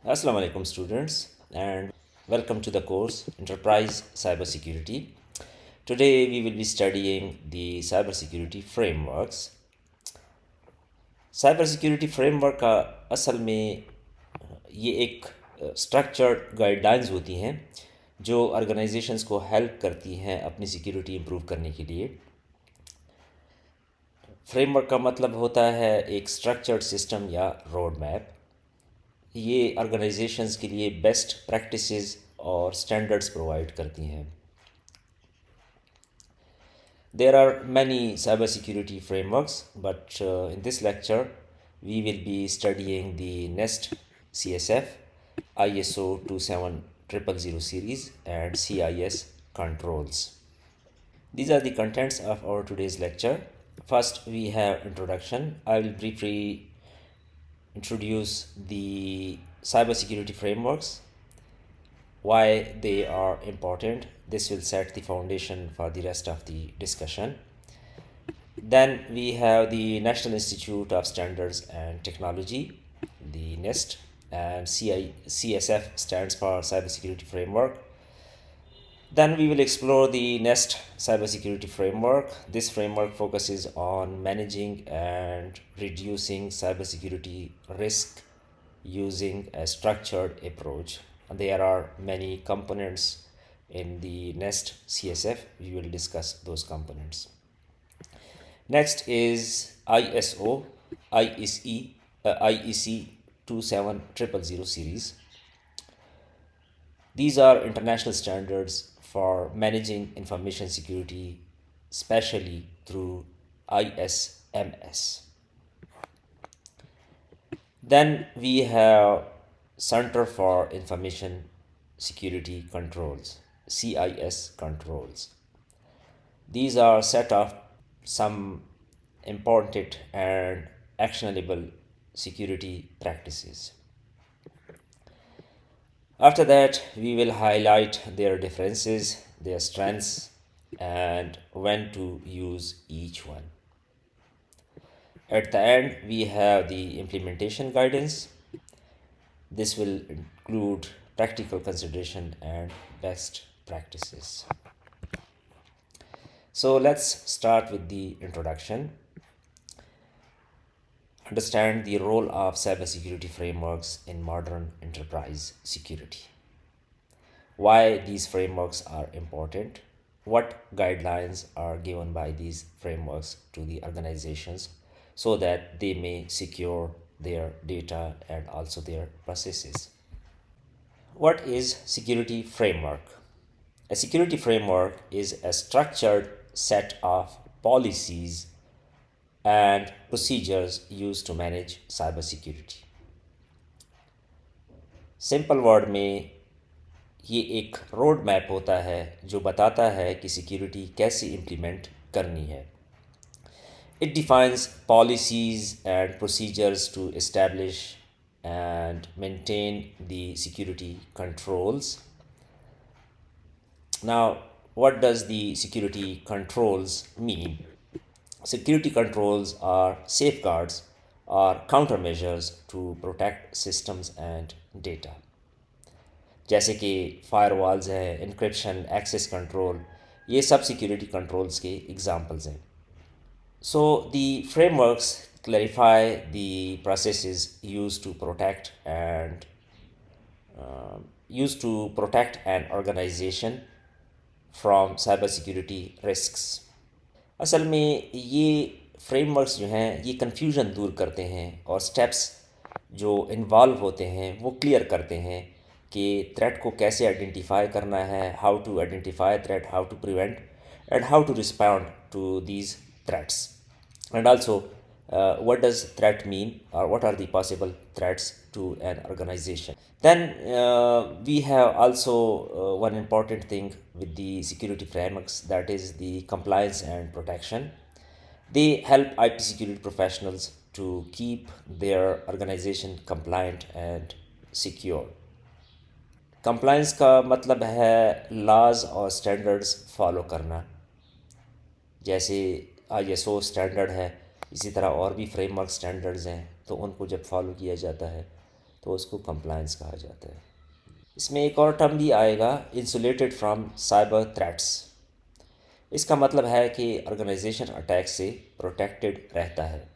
Assalamu alaikum students and welcome to the course Enterprise Cybersecurity. Today we will be studying the cybersecurity frameworks. cybersecurity framework का असल में ये एक structured guidelines होती हैं जो ऑर्गेनाइजेशंस को हेल्प करती हैं अपनी सिक्योरिटी इम्प्रूव करने के लिए। फ्रेमवर्क का मतलब होता है एक स्ट्रक्चर्ड सिस्टम या रोड मैप। ये ऑर्गेनाइजेशंस के लिए बेस्ट प्रैक्टिसेस और स्टैंडर्ड्स प्रोवाइड करती हैं। There are many cybersecurity frameworks, but in this lecture, we will be studying the NEST CSF, ISO 27000 series, and CIS controls. These are the contents of our today's lecture. First, we have introduction. I will briefly introduce the cybersecurity frameworks, why they are important. This will set the foundation for the rest of the discussion. Then we have the National Institute of Standards and Technology, the NIST, and CSF stands for Cybersecurity Framework. Then we will explore the NEST cybersecurity framework. This framework focuses on managing and reducing cybersecurity risk using a structured approach. There are many components in the NEST CSF. We will discuss those components. Next is ISO, IEC 27000 series. These are international standards for managing information security, especially through ISMS. Then we have Center for Information Security Controls, CIS controls. These are set of some important and actionable security practices. After that, we will highlight their differences, their strengths, and when to use each one. At the end, we have the implementation guidance. This will include practical consideration and best practices. So let's start with the introduction. Understand the role of cybersecurity frameworks in modern enterprise security. Why these frameworks are important, what guidelines are given by these frameworks to the organizations so that they may secure their data and also their processes. What is security framework? A security framework is a structured set of policies and procedures used to manage cybersecurity. Simple word में ये एक road map होता है जो बताता है कि security कैसे इम्प्लीमेंट करनी है. It defines policies and procedures to establish and maintain the security controls. Now, what does the security controls mean? Security controls are safeguards or countermeasures to protect systems and data. जैसे कि firewalls हैं, encryption, access control, ये सब security controls के examples हैं. So the frameworks clarify the processes used to protect an organization from cybersecurity risks. असल में ये फ्रेमवर्क्स जो हैं ये कन्फ्यूजन दूर करते हैं और स्टेप्स जो इन्वॉल्व होते हैं वो क्लियर करते हैं कि थ्रेट को कैसे आइडेंटिफाई करना है, how to identify threat, how to prevent and how to respond to these threats, and also what does threat mean or what are the possible threats to an organization. Then we have also one important thing with the security frameworks, that is the compliance and protection. They help IT security professionals to keep their organization compliant and secure. Compliance का मतलब है laws और standards follow करना. जैसे ISO standard है, इसी तरह और भी फ्रेमवर्क स्टैंडर्ड्स हैं, तो उनको जब फॉलो किया जाता है तो उसको कंप्लायंस कहा जाता है। इसमें एक और टर्म भी आएगा, इंसुलेटेड फ्रॉम साइबर थ्रेट्स। इसका मतलब है कि ऑर्गेनाइजेशन अटैक से प्रोटेक्टेड रहता है।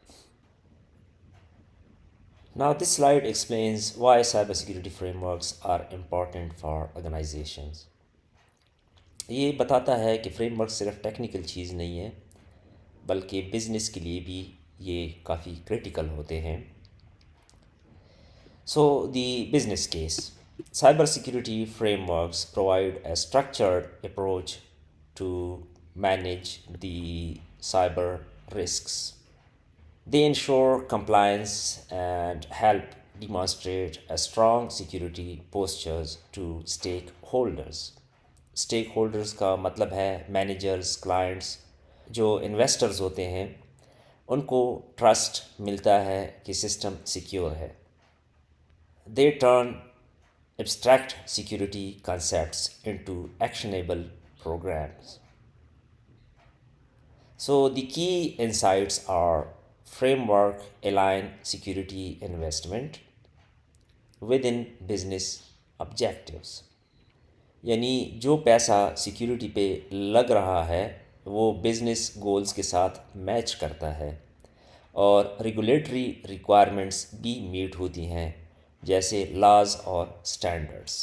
Now this slide explains why cybersecurity frameworks are important for organizations. ये बताता है कि फ्रेमवर्क सिर्फ टेक्निकल चीज़ नहीं है, बल्कि बिजनेस के लिए भी ये काफ़ी क्रिटिकल होते हैं। So the business case. Cybersecurity frameworks provide a structured approach to manage the cyber risks. They ensure compliance and help demonstrate a strong security postures to stakeholders. Stakeholders का मतलब है मैनेजर्स, क्लाइंट्स, जो investors होते हैं, उनको trust मिलता है कि सिस्टम सिक्योर है। They turn abstract security concepts into actionable programs. So the key insights are: framework align security investment within business objectives, यानी जो पैसा सिक्योरिटी पे लग रहा है वो बिजनेस गोल्स के साथ मैच करता है, और रेगुलेटरी रिक्वायरमेंट्स भी मीट होती हैं, जैसे लॉज और standards.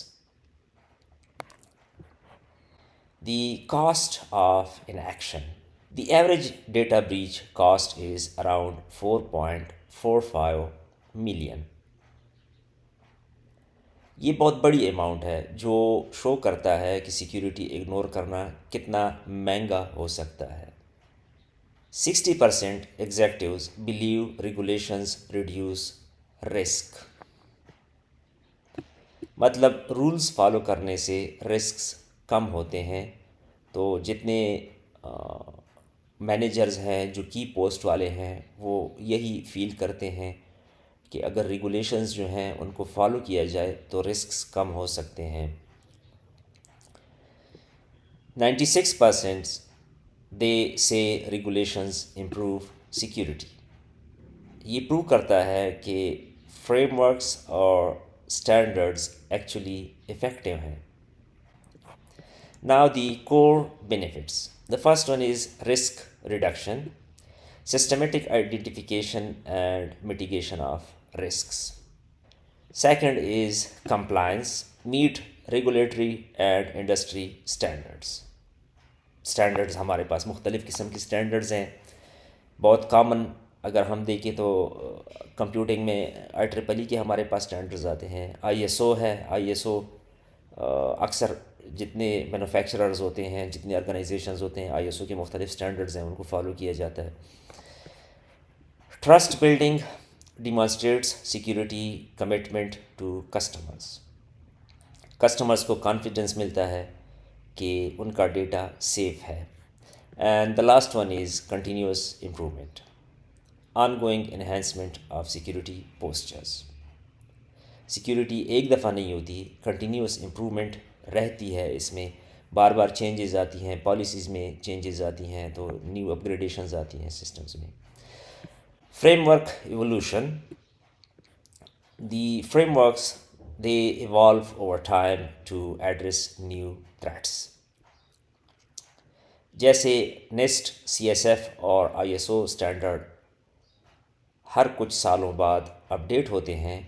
The cost of inaction. The average data breach cost is around 4.45 million. ये बहुत बड़ी अमाउंट है जो शो करता है कि सिक्योरिटी इग्नोर करना कितना महंगा हो सकता है। 60% एग्जेक्टिव्स बिलीव रेगुलेशंस रिड्यूस रिस्क। मतलब रूल्स फॉलो करने से रिस्क्स कम होते हैं। तो जितने मैनेजर्स हैं जो की पोस्ट वाले हैं वो यही फील करते हैं कि अगर रेगुलेशंस जो हैं उनको फॉलो किया जाए तो रिस्क्स कम हो सकते हैं। 96% दे से रेगुलेशंस इम्प्रूव सिक्योरिटी। ये प्रूव करता है कि फ्रेमवर्क्स और स्टैंडर्ड्स एक्चुअली इफ़ेक्टिव हैं। Now the core benefits. The first one is risk reduction, systematic identification and mitigation of risks. Second is compliance, meet regulatory and industry standards. Standards हमारे पास मुख्तलिफ़ किस्म के स्टैंडर्ड्स हैं। बहुत कॉमन अगर हम देखें तो कंप्यूटिंग में IEEE के हमारे पास स्टैंडर्ड्स आते हैं। ISO है। ISO अक्सर जितने मैन्युफैक्चरर्स होते हैं, जितने ऑर्गेनाइजेशंस होते हैं, ISO के मुख्तलिफ स्टैंडर्ड्स हैं, उनको फॉलो किया जाता है। Trust building demonstrates security commitment to customers. Customers को कॉन्फिडेंस मिलता है कि उनका डेटा सेफ है। And the last one is continuous improvement, ongoing enhancement of security postures. Security एक दफ़ा नहीं होती, कंटिन्यूस इम्प्रूवमेंट रहती है। इसमें बार बार चेंजेस आती हैं, पॉलिसीज़ में चेंजेस आती हैं, तो न्यू अपग्रेडेशंस आती हैं सिस्टम्स में। Framework evolution. The frameworks, they evolve over time to address new threats. जैसे नेस्ट, CSF और ISO स्टैंडर्ड हर कुछ सालों बाद अपडेट होते हैं,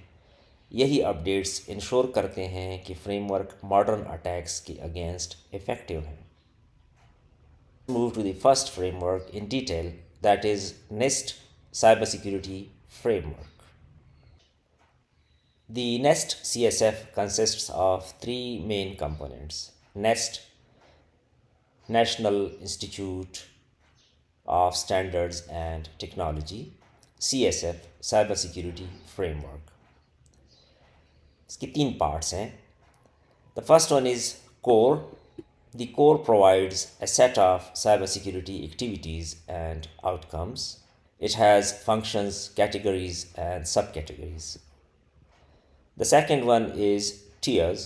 यही अपडेट्स इंश्योर करते हैं कि फ्रेमवर्क मॉडर्न अटैक्स के अगेंस्ट इफ़ेक्टिव हैं। Move to the first framework in detail, that is NIST cybersecurity framework. The NIST CSF consists of three main components: NIST, National Institute of Standards and Technology; CSF, Cybersecurity Framework. इसके तीन parts हैं। The first one is core. The core provides a set of cybersecurity activities and outcomes. It has functions, categories, and subcategories. The second one is tiers.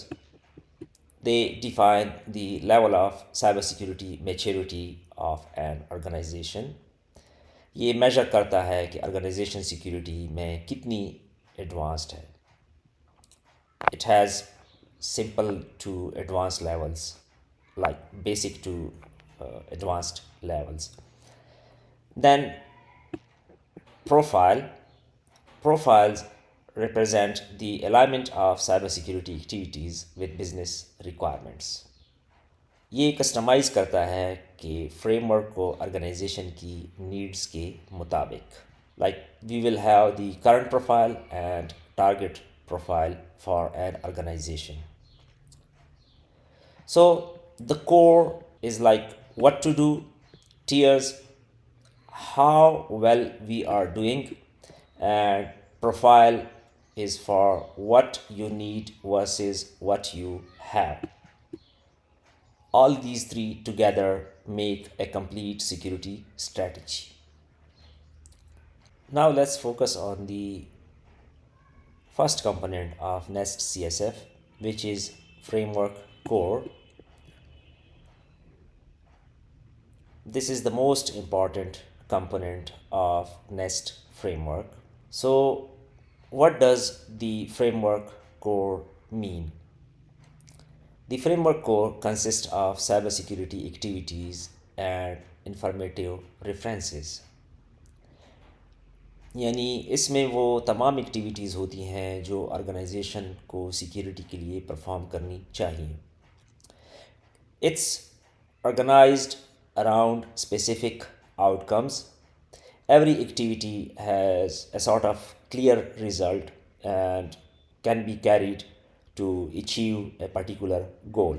They define the level of cybersecurity maturity of an organization. ये measure करता है कि organization security में कितनी advanced है। It has simple to advanced levels, like basic to advanced levels. Then profile. Profiles represent the alignment of cybersecurity activities with business requirements. ये customise करता है कि फ्रेमवर्क को ऑर्गेनाइजेशन की नीड्स के मुताबिक. Like we will have the current profile and target profile for an organization. So the core is like what to do, tiers, how well we are doing, and profile is for what you need versus what you have. All these three together make a complete security strategy. Now let's focus on the first component of Nest CSF, which is framework core. This is the most important component of Nest framework. So, what does the framework core mean? The framework core consists of cybersecurity activities and informative references. यानी इसमें वो तमाम activities होती हैं जो organisation को security के लिए परफॉर्म करनी चाहिए. It's organized around specific outcomes. Every activity has a sort of clear result and can be carried to achieve a particular goal.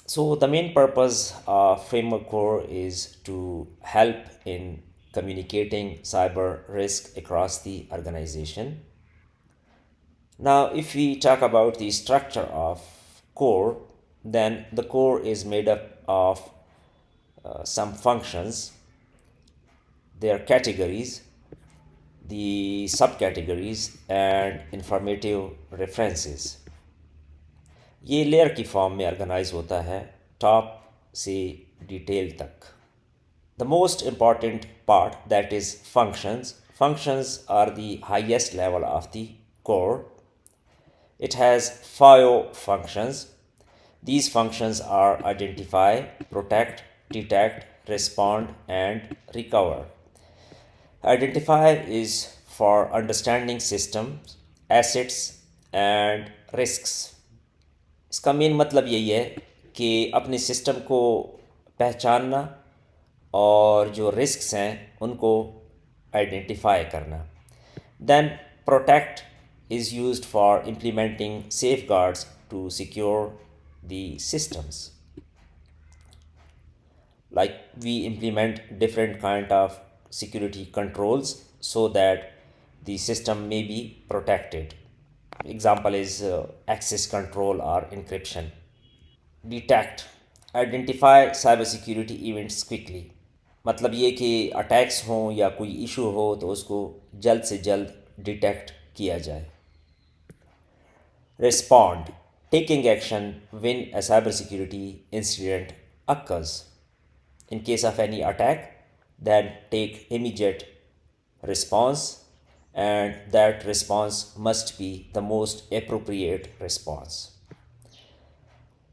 So, the main purpose of Framework Core is to help in communicating cyber risk across the organization. Now, if we talk about the structure of core, then the core is made up of some functions, their categories, the subcategories, and informative references. ये layer की form में organise होता है top से detail तक. The most important part, that is functions. Functions are the highest level of the core. It has 5 functions. These functions are identify, protect, detect, respond, and recover. Identify is for understanding systems, assets, and risks. इसका main मतलब यही है कि अपने system को पहचानना और जो रिस्क्स हैं उनको आइडेंटिफाई करना. Then protect is used for implementing safeguards to secure the systems. Like we implement different kind of security controls so that the system may be protected. Example is access control or encryption. Detect, identify cybersecurity events quickly. मतलब ये कि attacks हों या कोई issue हो तो उसको जल्द से जल्द डिटेक्ट किया जाए. Respond, taking action when a cybersecurity incident occurs. In case of any attack, then take immediate response, and that response must be the most appropriate response.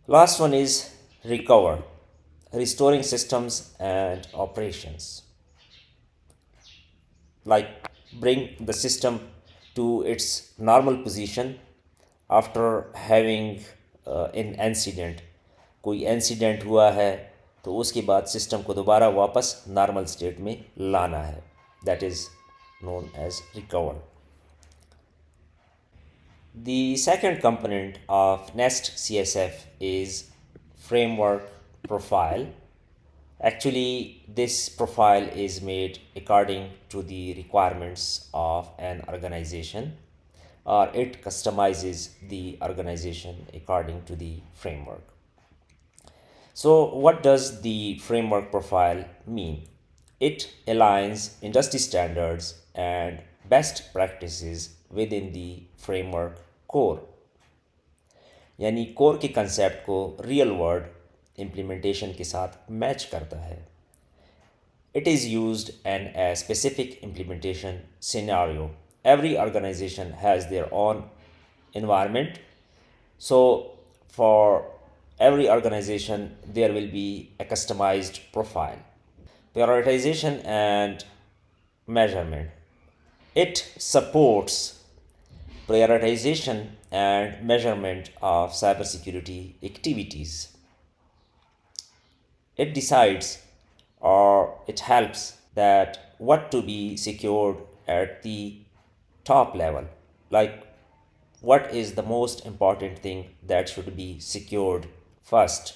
Last one is recover, restoring systems and operations. Like bring the system to its normal position after having an incident. कोई incident हुआ है तो उसके बाद system को दोबारा वापस normal state में लाना है. That is known as recover. The second component of Nest CSF is framework profile. Actually, this profile is made according to the requirements of an organization, or it customizes the organization according to the framework. So, what does the framework profile mean? It aligns industry standards and best practices within the framework core. यानी core के concept को real world implementation के साथ match करता है. It is used in a specific implementation scenario. Every organization has their own environment. So for every organization, there will be a customized profile. Prioritization and measurement. It supports prioritization and measurement of cybersecurity activities. It decides or it helps that what to be secured at the top level, like what is the most important thing that should be secured first.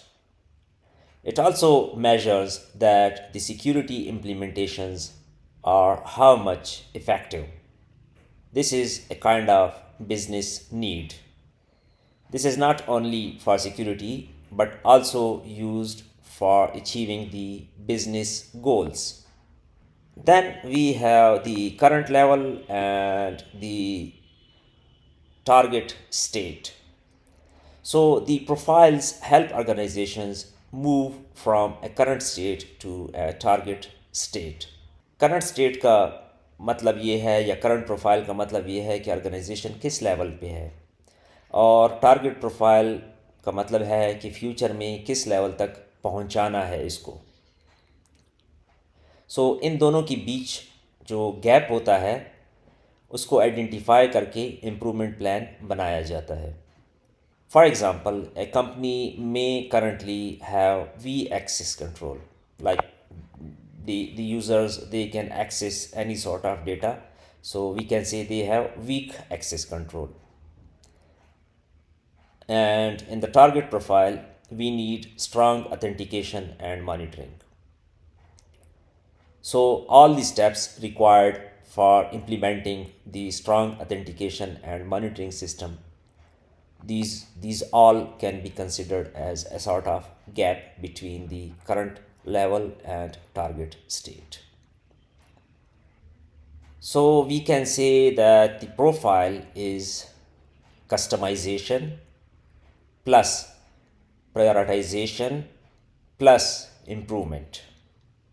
It also measures that the security implementations are how much effective. This is a kind of business need. This is not only for security but also used for achieving the business goals. Then we have the current level and the target state. So the profiles help organizations move from a current state to a target state. Current state का मतलब ये है या current profile का मतलब ये है कि ऑर्गेनाइजेशन किस लेवल पे है, और टारगेट प्रोफाइल का मतलब है कि फ्यूचर में किस लेवल तक पहुंचाना है इसको. सो इन दोनों के बीच जो गैप होता है उसको आइडेंटिफाई करके इम्प्रूवमेंट प्लान बनाया जाता है. For example, a company may currently have V access control, like the users they can access any sort of data. So we can say they have weak access control. And in the target profile, we need strong authentication and monitoring. So all the steps required for implementing the strong authentication and monitoring system, these all can be considered as a sort of gap between the current level and target state. So we can say that the profile is customization plus prioritization plus improvement.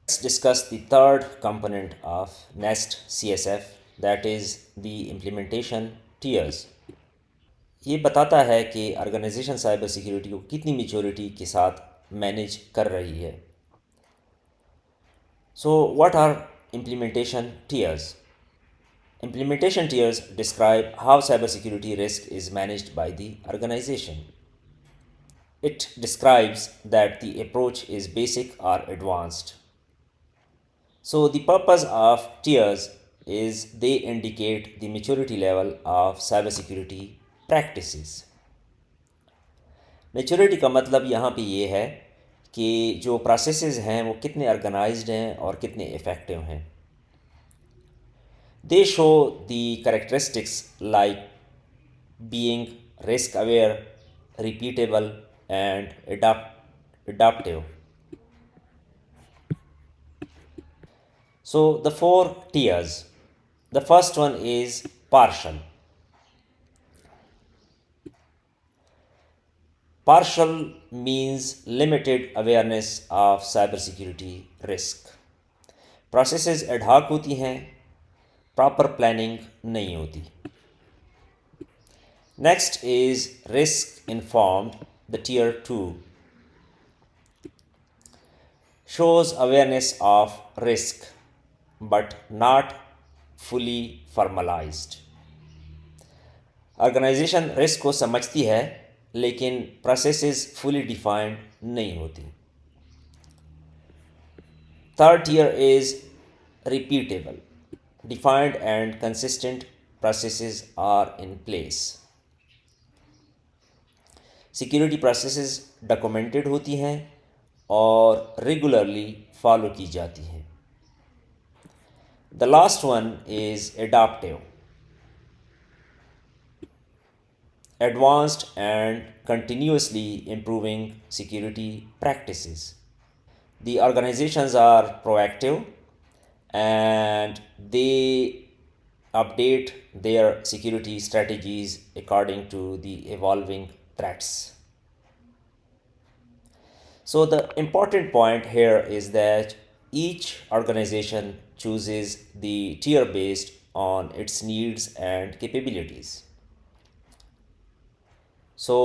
Let's discuss the third component of Nest CSF, that is the implementation tiers. ये बताता है कि organisation cyber security को कितनी maturity के साथ manage कर रही है. So what are implementation tiers? Implementation tiers describe how cybersecurity risk is managed by the organization. It describes that the approach is basic or advanced. So the purpose of tiers is they indicate the maturity level of cybersecurity practices. Maturity का मतलब यहाँ पे ये है कि जो processes हैं वो कितने ऑर्गेनाइज्ड हैं और कितने इफ़ेक्टिव हैं. दे show the characteristics like being risk aware, repeatable and adaptive. So the four tiers. The first one is partial. Partial means limited awareness of cybersecurity risk. Processes ad hoc होती हैं, proper planning नहीं होती. Next is risk informed. The tier 2 shows awareness of risk but not fully formalized. Organization risk को समझती है लेकिन processes fully defined नहीं होती. Third tier is repeatable. Defined and consistent processes are in place. Security processes documented होती हैं और regularly follow की जाती हैं. The last one is adaptive. Advanced and continuously improving security practices. The organizations are proactive and they update their security strategies according to the evolving threats. So the important point here is that each organization chooses the tier based on its needs and capabilities. So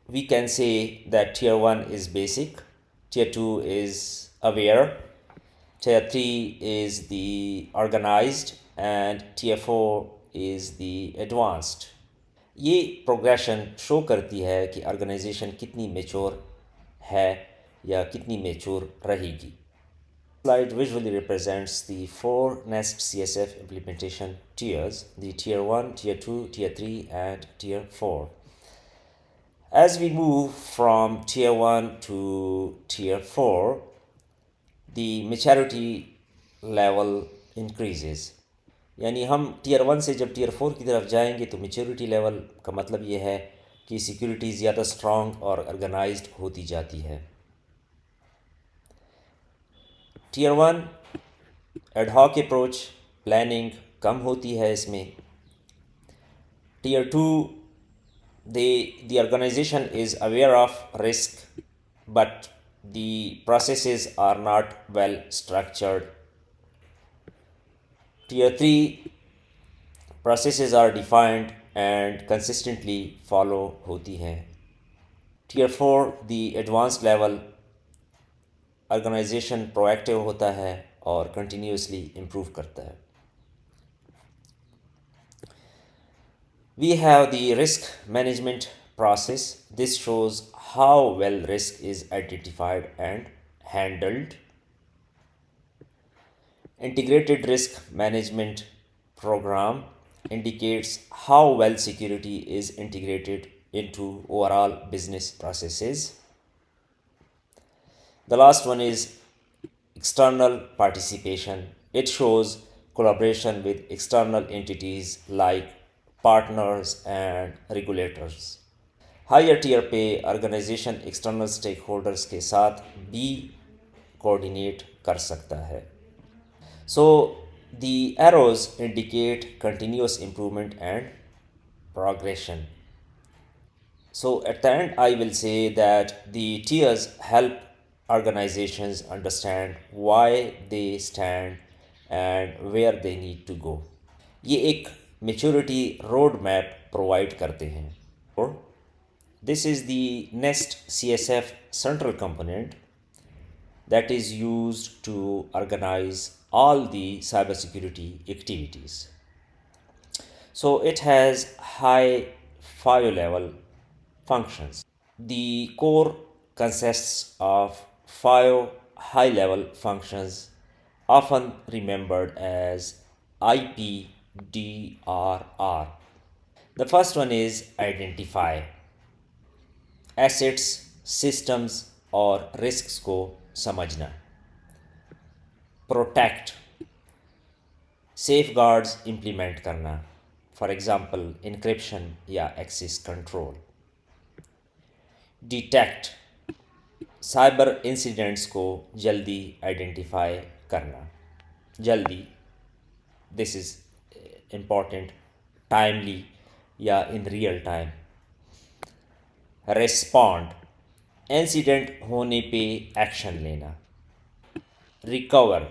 we can say that tier 1 is basic, tier 2 is aware, tier 3 is the organized, and tier 4 is the advanced. ये progression show करती है कि organisation कितनी mature है या कितनी mature रहेगी. Slide visually represents the four NEST CSF implementation tiers, the tier 1, tier 2, tier 3, and tier 4. As we move from tier 1 to tier 4, the maturity level increases. यानी हम टियर 1 से जब टियर 4 की तरफ जाएंगे तो मेच्योरिटी लेवल का मतलब ये है कि सिक्योरिटी ज़्यादा स्ट्रॉन्ग और ऑर्गेनाइज्ड होती जाती है. टियर 1 एडहॉक अप्रोच, प्लानिंग कम होती है इसमें. Tier 2 the organization is aware of risk, but the processes are not well structured. Tier 3 processes are defined and consistently follow होती हैं. Tier 4 the advanced level, organization proactive होता है और continuously improve करता है. We have the risk management process. This shows how well risk is identified and handled. Integrated risk management program indicates how well security is integrated into overall business processes. The last one is external participation. It shows collaboration with external entities like partners and regulators. Higher tier पे organization external stakeholders के साथ भी coordinate कर सकता है. So the arrows indicate continuous improvement and progression. So at the end, I will say that the tiers help organizations understand why they stand and where they need to go. ये एक maturity road map provide करते हैं. और this is the NEST CSF central component that is used to organize all the cybersecurity activities. So it has high 5 level functions. The core consists of 5 high level functions, often remembered as IPDRR. The first one is identify. Assets, systems और risks को समझना. Protect, safeguards implement करना, for example encryption या access control. Detect, cyber incidents को जल्दी identify करना. जल्दी, this is important, timely या in real time. Respond, incident होने पे एक्शन लेना. रिकवर,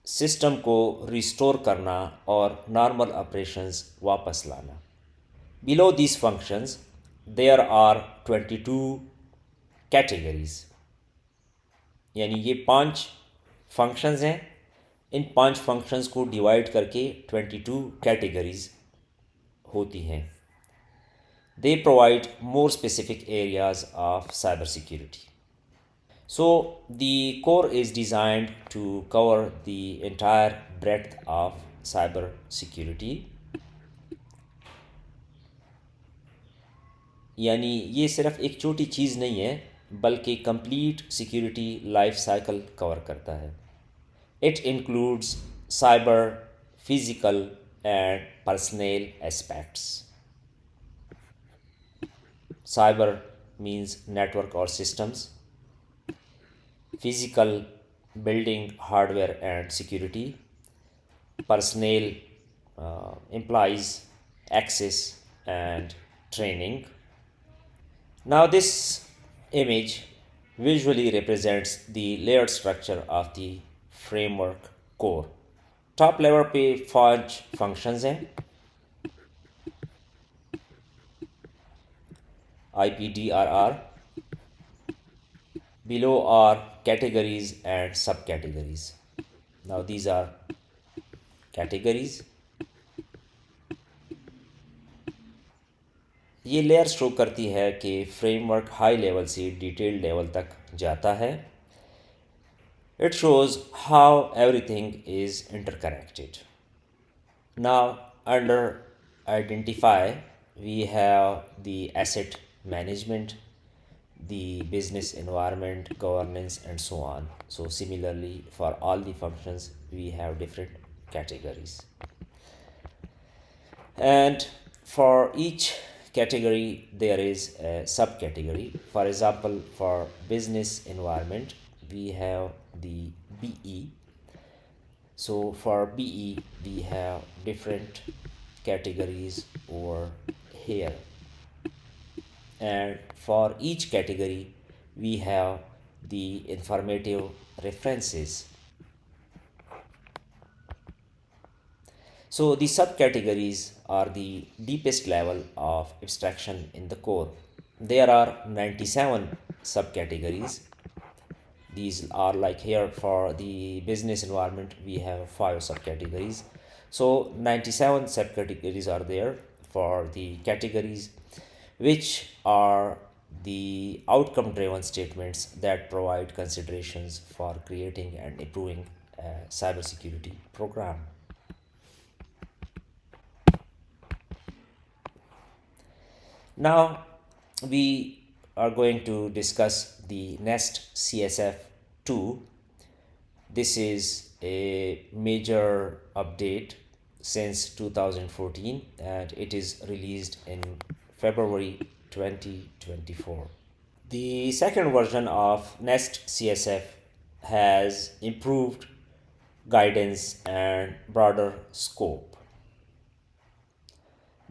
सिस्टम को रिस्टोर करना और नॉर्मल ऑपरेशंस वापस लाना. Below these functions there are 22 categories. यानी ये 5 फंक्शंस हैं. इन 5 फंक्शंस को डिवाइड करके 22 कैटेगरीज होती हैं. They provide more specific areas of cybersecurity. So the core is designed to cover the entire breadth of cybersecurity. यानी ये सिर्फ एक छोटी चीज़ नहीं है बल्कि complete security life cycle cover करता है. It includes cyber, physical and personal aspects. Cyber means network or systems. Physical, building hardware and security. Personnel implies access and training. Now this image visually represents the layered structure of the framework core. Top level पे 5 functions हैं. IPDRR. Below are categories and subcategories. Now these are categories. ये layer show करती है कि framework high level से detail level तक जाता है. It shows how everything is interconnected. Now, under identify, we have the asset management, the business environment, governance, and so on. So, similarly, for all the functions, we have different categories. And for each category, there is a subcategory. For example, for business environment, we have the BE. So for BE, we have different categories over here. And for each category, we have the informative references. So the subcategories are the deepest level of abstraction in the core. There are 97 subcategories. These are like here for the business environment, we have 5 subcategories. So 97 subcategories are there for the categories, which are the outcome driven statements that provide considerations for creating and improving a cybersecurity program. Now we are going to discuss the NEST CSF 2. This is a major update since 2014 and it is released in February 2024. The second version of NEST CSF has improved guidance and broader scope.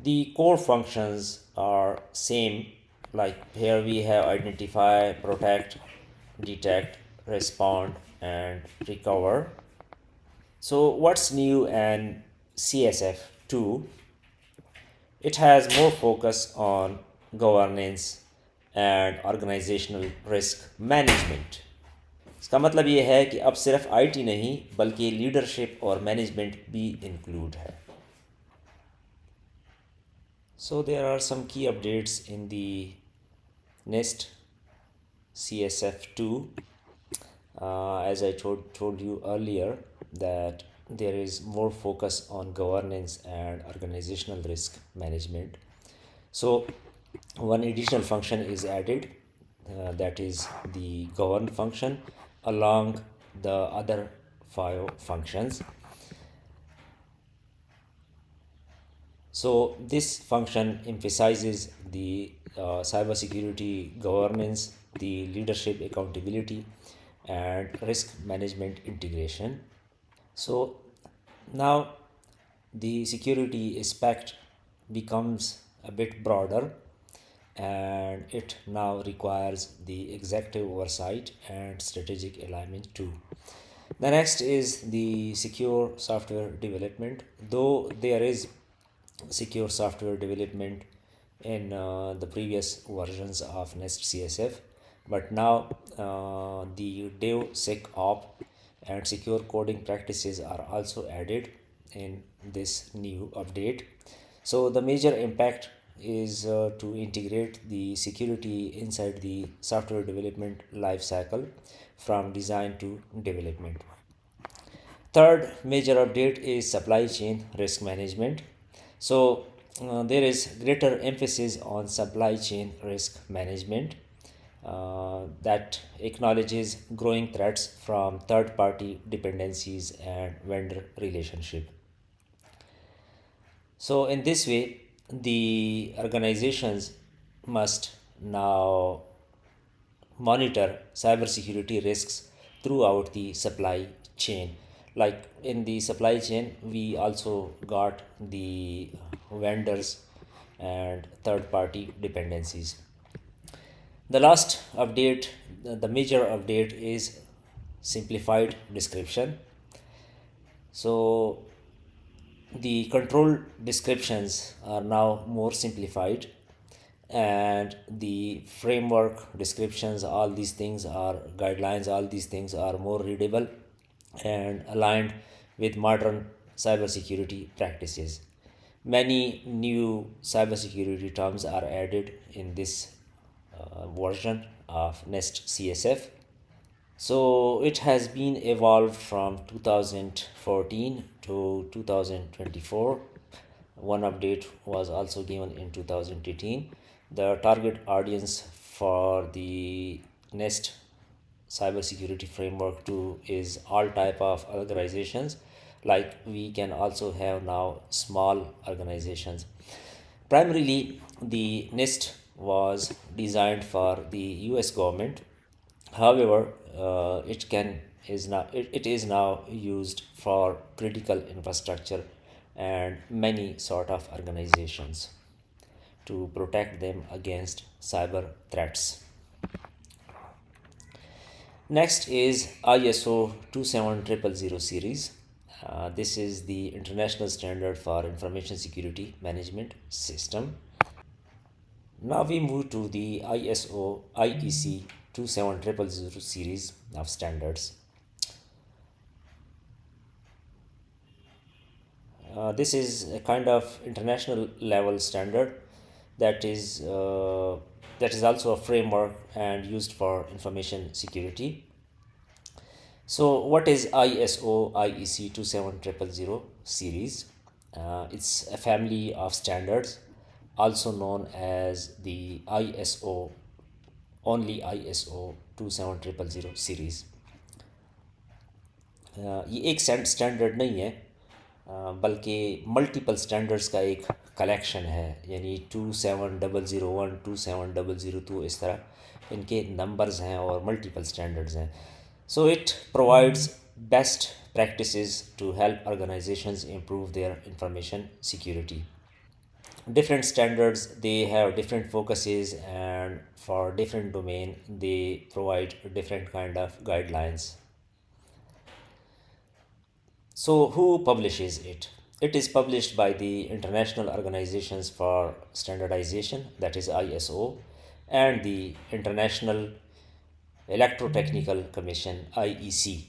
The core functions are same, like here we have identify, protect, detect, respond, and recover. So what's new in CSF 2? It has more focus on governance and organizational risk management. इसका मतलब ये है कि अब सिर्फ IT नहीं बल्कि leadership और मैनेजमेंट भी इंक्लूड है. So there are some key updates in the NEST CSF2. As I told you earlier, that there is more focus on governance and organizational risk management. So one additional function is added, that is the govern function along the other 5 functions. So this function emphasizes the cybersecurity governance, the leadership accountability, and risk management integration. So now the security aspect becomes a bit broader and it now requires the executive oversight and strategic alignment too. The next is the secure software development. Though there is secure software development in the previous versions of NEST CSF, but now the DevSecOps and secure coding practices are also added in this new update. So the major impact is to integrate the security inside the software development lifecycle from design to development. Third major update is supply chain risk management. So there is greater emphasis on supply chain risk management that acknowledges growing threats from third-party dependencies and vendor relationship. So in this way, the organizations must now monitor cybersecurity risks throughout the supply chain. Like in the supply chain, we also got the vendors and third party dependencies. The last update, the major update is simplified description. So the control descriptions are now more simplified and the framework descriptions, all these things are guidelines, all these things are more readable and aligned with modern cybersecurity practices. Many new cybersecurity terms are added in this version of NEST CSF. So it has been evolved from 2014 to 2024. One update was also given in 2018. The target audience for the NEST cybersecurity framework 2 is all type of organizations, like we can also have now small organizations. Primarily, the NIST was designed for the US government. However, it is now used for critical infrastructure and many sort of organizations to protect them against cyber threats. Next is ISO 27000 series. This is the international standard for information security management system. Now we move to the ISO IEC 27000 series of standards. This is a kind of international level standard that is uh, that is also a framework and used for information security. So, what is ISO IEC 27000 series? It's a family of standards, also known as the ISO, only ISO 27000 series. ये एक standard नहीं है, बल्कि multiple standards का एक collection है, यानी 27001 27002 इस तरह इनके नंबर्स हैं और मल्टीपल स्टैंडर्ड्स हैं. So it provides best practices to help organizations improve their information security. Different standards, they have different focuses, and for different domain they provide different kind of guidelines. So, who publishes it? It is published by the International Organizations for Standardization, that is ISO, and the International Electrotechnical Commission, IEC.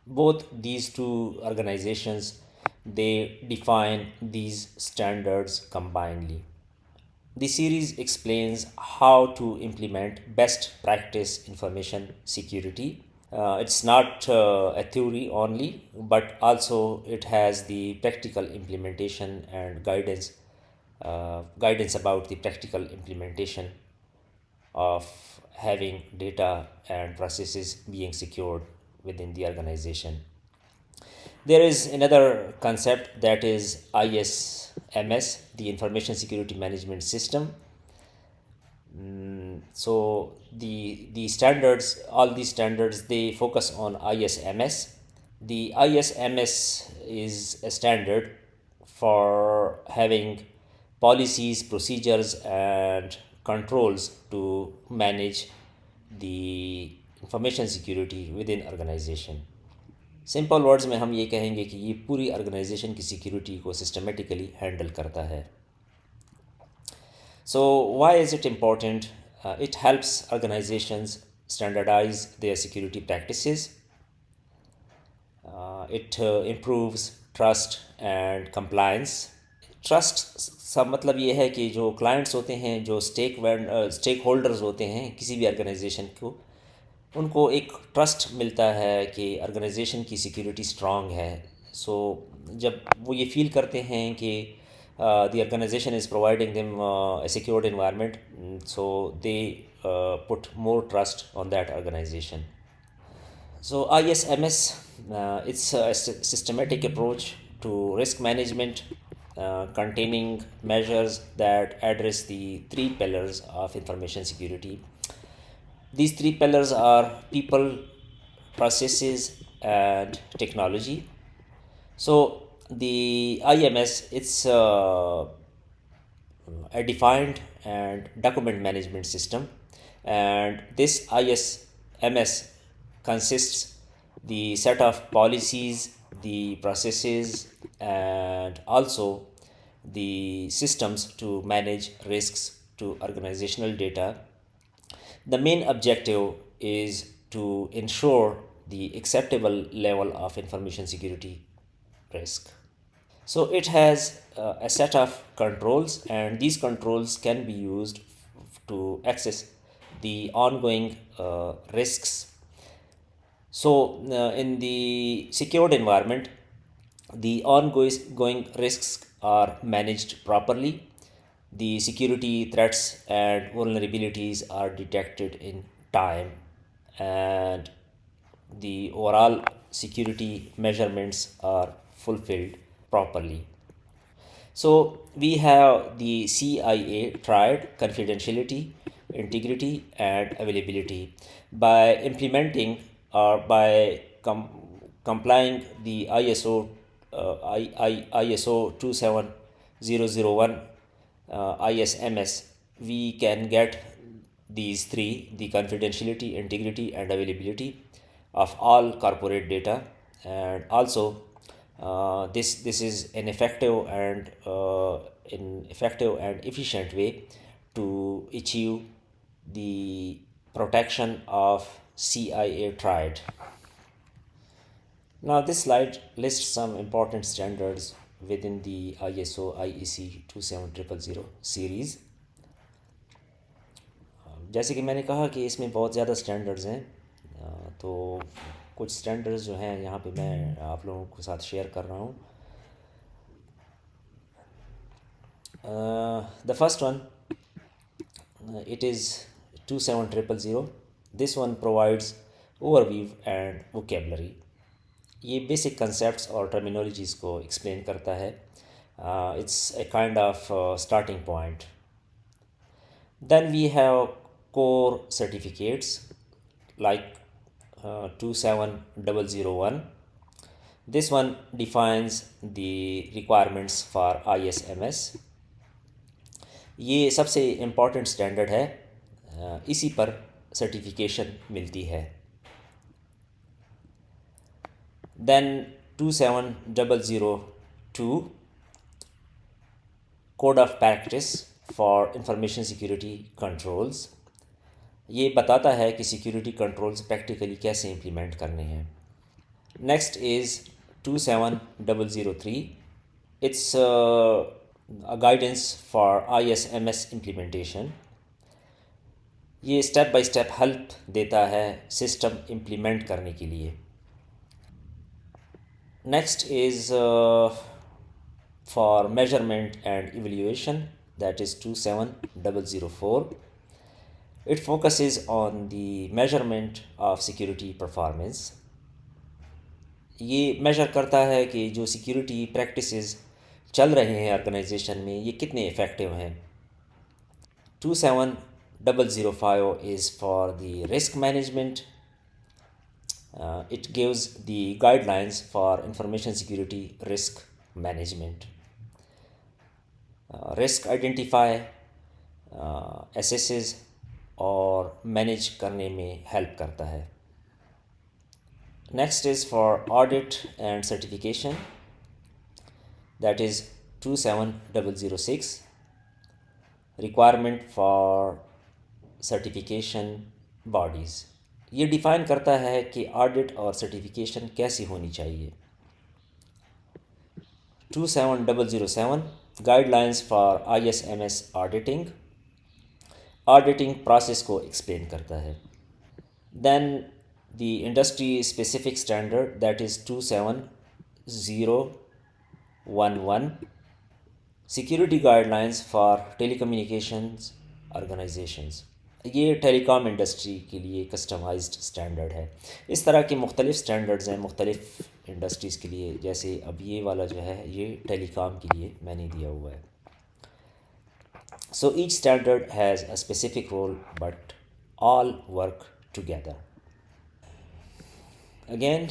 Both these two organizations, they define these standards combinedly. The series explains how to implement best practice information security. It's not a theory only, but also it has the practical implementation and guidance about the practical implementation of having data and processes being secured within the organization. There is another concept, that is ISMS, the Information Security Management System. So the standards, all these standards, they focus on ISMS. The ISMS is a standard for having policies, procedures, and controls to manage the information security within organization. Simple words में हम ये कहेंगे कि ये पूरी organisation की security को systematically handle करता है. So, why is it important? It helps organizations standardize their security practices. It improves trust and compliance. Trust का मतलब ये है कि जो क्लाइंट्स होते हैं, जो स्टेक होल्डर्स होते हैं किसी भी ऑर्गेनाइजेशन को, उनको एक ट्रस्ट मिलता है कि ऑर्गेनाइजेशन की सिक्योरिटी स्ट्रांग है. सो जब वो ये फील करते हैं कि the organization is providing them a secured environment, so they put more trust on that organization. So ISMS, it's a systematic approach to risk management, containing measures that address the three pillars of information security. These three pillars are people, processes, and technology. So the IMS, it's a defined and document management system, and this ISMS consists the set of policies, the processes, and also the systems to manage risks to organizational data, the main objective is to ensure the acceptable level of information security risk. So it has a set of controls, and these controls can be used to access the ongoing risks. So, in the secured environment, the ongoing risks are managed properly. The security threats and vulnerabilities are detected in time, and the overall security measurements are fulfilled properly. So we have the CIA tried confidentiality, integrity, and availability. By implementing or by complying the ISO 27001 ISMS, we can get these three: the confidentiality, integrity, and availability of all corporate data. And also this is an effective and efficient way to achieve the protection of CIA triad. Now this slide lists some important standards within the ISO IEC 27000 series. जैसे कि मैंने कहा कि इसमें बहुत ज़्यादा standards हैं, तो कुछ स्टैंडर्ड्स जो हैं यहाँ पे मैं आप लोगों के साथ शेयर कर रहा हूँ. The first one, it is 27000. This one provides overview and vocabulary. ये बेसिक कंसेप्ट्स और टर्मिनोलॉजीज़ को एक्सप्लेन करता है. It's a kind of starting point. Then we have core certificates like 27001. This one defines the requirements for ISMS. ये सबसे important standard है, इसी पर सर्टिफिकेशन मिलती है. Then 27002 Code of Practice for Information Security Controls. ये बताता है कि सिक्योरिटी कंट्रोल्स प्रैक्टिकली कैसे इम्प्लीमेंट करने हैं. Next is 27003. It's a guidance for ISMS implementation. ये स्टेप बाय स्टेप हेल्प देता है सिस्टम इम्प्लीमेंट करने के लिए. Next is for measurement and evaluation, that is 27004. It focuses on the measurement of security performance. ये major करता है कि जो सिक्योरिटी प्रैक्टिसेस चल रहे हैं ऑर्गेनाइजेशन में ये कितने इफ़ेक्टिव हैं. 27005 is for the risk management. It gives the guidelines for information security risk management. Risk identify, assesses और मैनेज करने में हेल्प करता है. Next is for audit and certification, that is 27006. Requirement for certification bodies. ये define करता है कि audit और सर्टिफिकेशन कैसी होनी चाहिए. 27007 guidelines for ISMS auditing. Auditing process को एक्सप्लेन करता है. Then the industry specific standard, that is 27011. Security guidelines for telecommunications organizations. ये टेलीकॉम इंडस्ट्री के लिए कस्टमाइज्ड स्टैंडर्ड है. इस तरह के मुख्तलिफ़ स्टैंडर्ड्स हैं मुख्तलिफ़ इंडस्ट्रीज़ के लिए. जैसे अब ये वाला जो है ये टेलीकॉम के लिए मैंने दिया हुआ है. So each standard has a specific role but all work together. Again,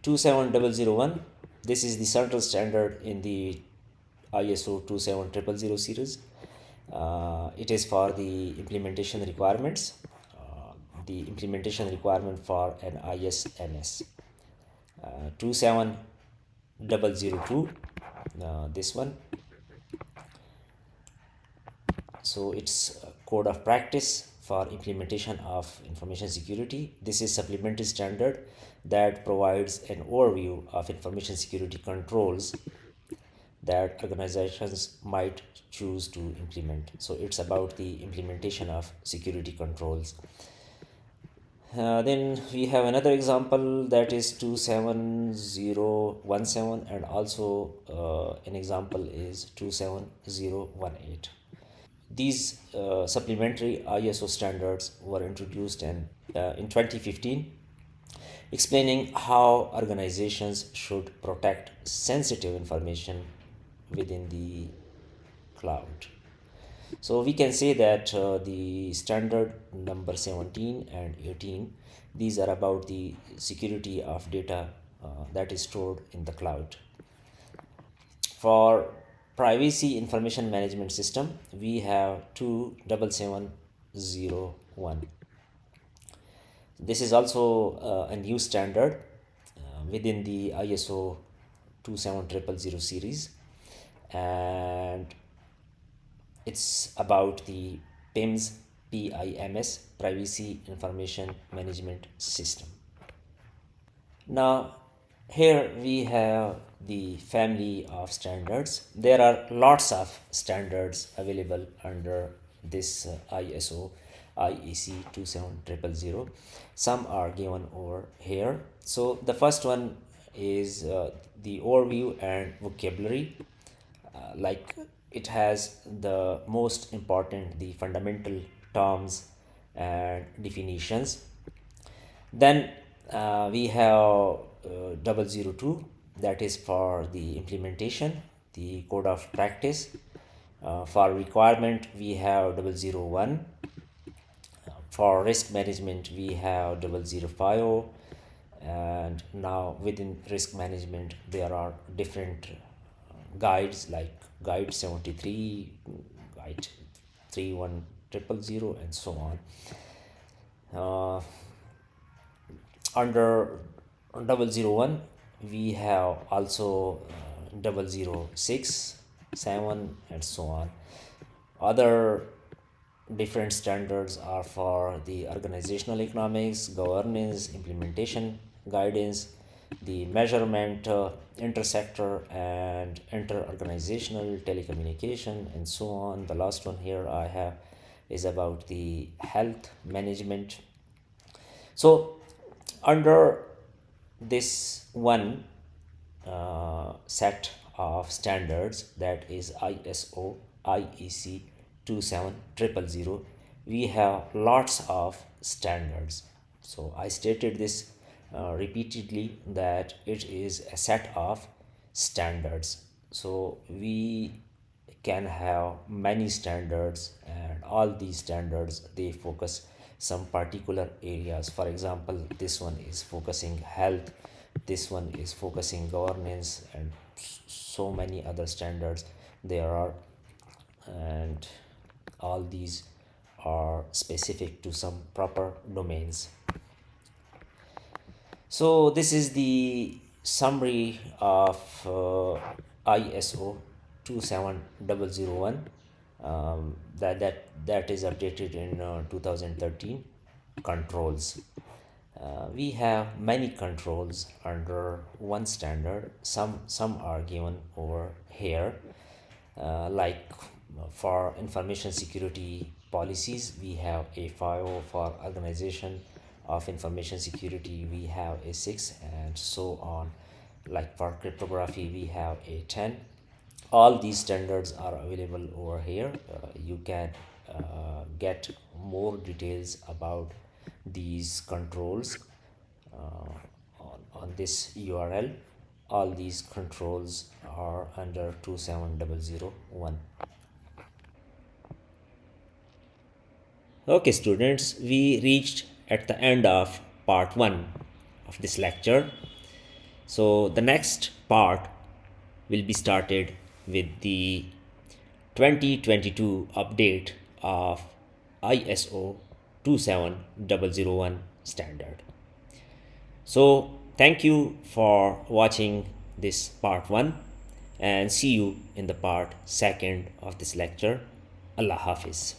27001, this is the central standard in the ISO 27000 series. It is for the implementation requirements, the implementation requirement for an ISMS. 27002, this one. So it's a code of practice for implementation of information security. This is supplementary standard that provides an overview of information security controls that organizations might choose to implement. So it's about the implementation of security controls. Then we have another example, that is 27017, and also an example is 27018. These supplementary ISO standards were introduced in 2015, explaining how organizations should protect sensitive information within the cloud. So we can say that the standard number 17 and 18, these are about the security of data that is stored in the cloud. For privacy information management system, we have 27701. This is also a new standard within the ISO 27000 series, and it's about the PIMS Privacy Information Management System. Now, here we have the family of standards. There are lots of standards available under this ISO IEC 27000. Some are given over here. So the first one is the overview and vocabulary. Like, it has the most important, the fundamental terms and definitions. Then we have 002, that is for the implementation, the code of practice. For requirement, we have 001. For risk management, we have 005. And now within risk management, there are different guides, like guide 73, guide 31000, and so on. Under 001, we have also 006, 7, and so on. Other different standards are for the organizational economics, governance, implementation, guidance, the measurement, intersector and inter-organizational telecommunication, and so on. The last one here I have is about the health management. So under this one set of standards, that is ISO IEC 27000, we have lots of standards. So I stated this repeatedly, that it is a set of standards. So we can have many standards, and all these standards, they focus some particular areas. For example, this one is focusing health, this one is focusing governance, and so many other standards there are, and all these are specific to some proper domains. So this is the summary of ISO 27001 that is updated in 2013. Controls. We have many controls under one standard. Some are given over here, like for information security policies, we have A5. For organization of information security, we have A6, and so on. Like for cryptography, we have A10. All these standards are available over here. You can get more details about these controls on this URL. All these controls are under 27001. Okay, students, we reached at the end of part 1 of this lecture. So the next part will be started with the 2022 update of ISO 27001 standard. So thank you for watching this part 1, and see you in the part 2 of this lecture. Allah Hafiz.